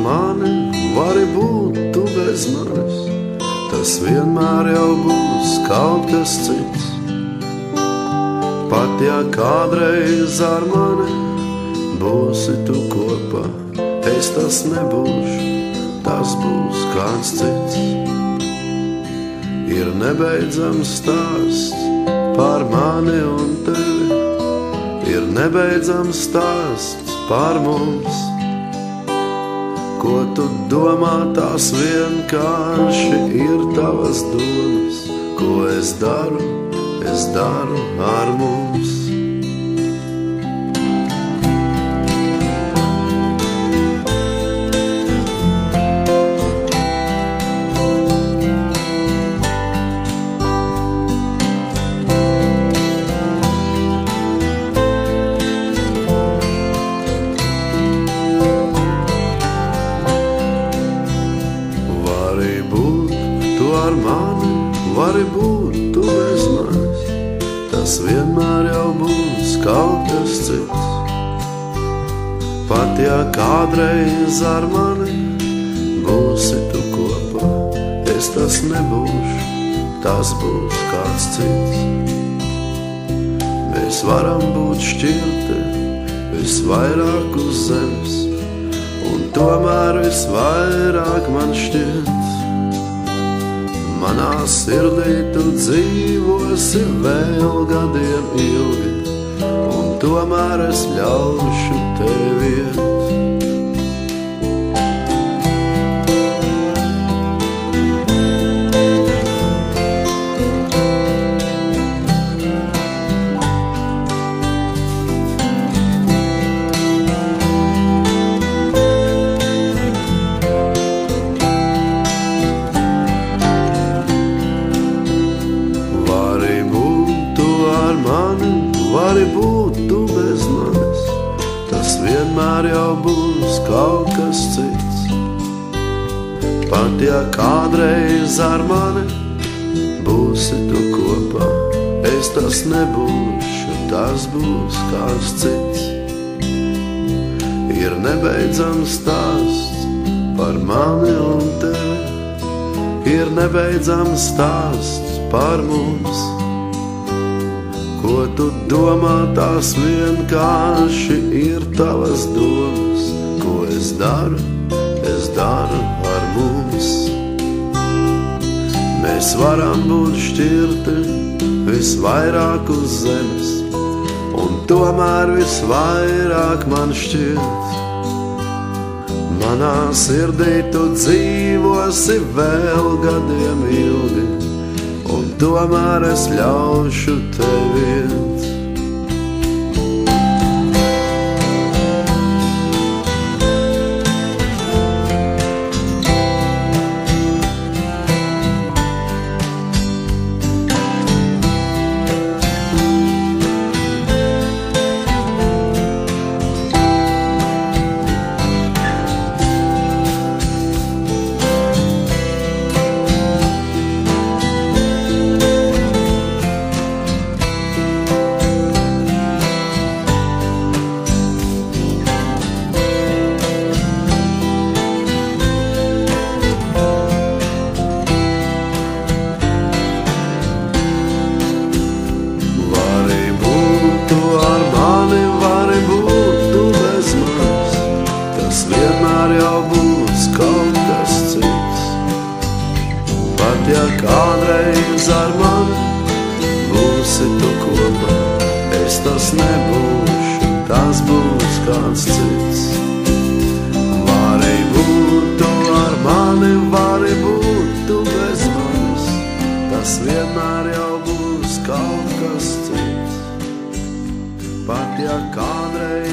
mani, vari būt tu bez manis, tas vienmēr jau būs kaut kas cits. Pat ja kādreiz ar mani būsi tu kopā, es tas nebūšu, tas būs kāds cits. Ir nebeidzams stāsts par mani un tevi, ir nebeidzams stāsts par mums. Ko tu domā, tās vienkārši ir tavas domas, ko es daru ar mums. Ar mani, vari būt tu bez manis, tas vienmēr jau būs kaut kas cits. Pat ja kādreiz ar mani būsi tu kopā, es tas nebūšu, tas būs kāds cits. Mēs varam būt šķirti visvairāk uz zemes, un tomēr visvairāk man šķiet, manā sirdī tu dzīvosi vēl gadiem ilgi, un tomēr es ļaušu tevi iet. Vari būt tu bez manis, tas vienmēr jau būs kaut kas cits. Pat ja kādreiz ar mani būsi tu kopā, es tas nebūšu, tas būs kāds cits. Ir nebeidzams stāsts par mani un tevi, ir nebeidzams stāsts par mums. Ko tu domā, tās vienkārši ir tavas domas, ko es daru ar mums. Mēs varam būt šķirti visvairāk uz zemes, un tomēr visvairāk man šķiet, manā sirdī tu dzīvosi vēl gadiem ilgi, un tomēr es ļaušu tevi iet. Pat ja kādreiz ar mani būsi tu kopā, es tas nebūšu, tas būs kāds cits. Vari būt tu ar mani, vari būt tu bez manis, tas vienmēr jau būs kaut kas cits. Pat ja kādreiz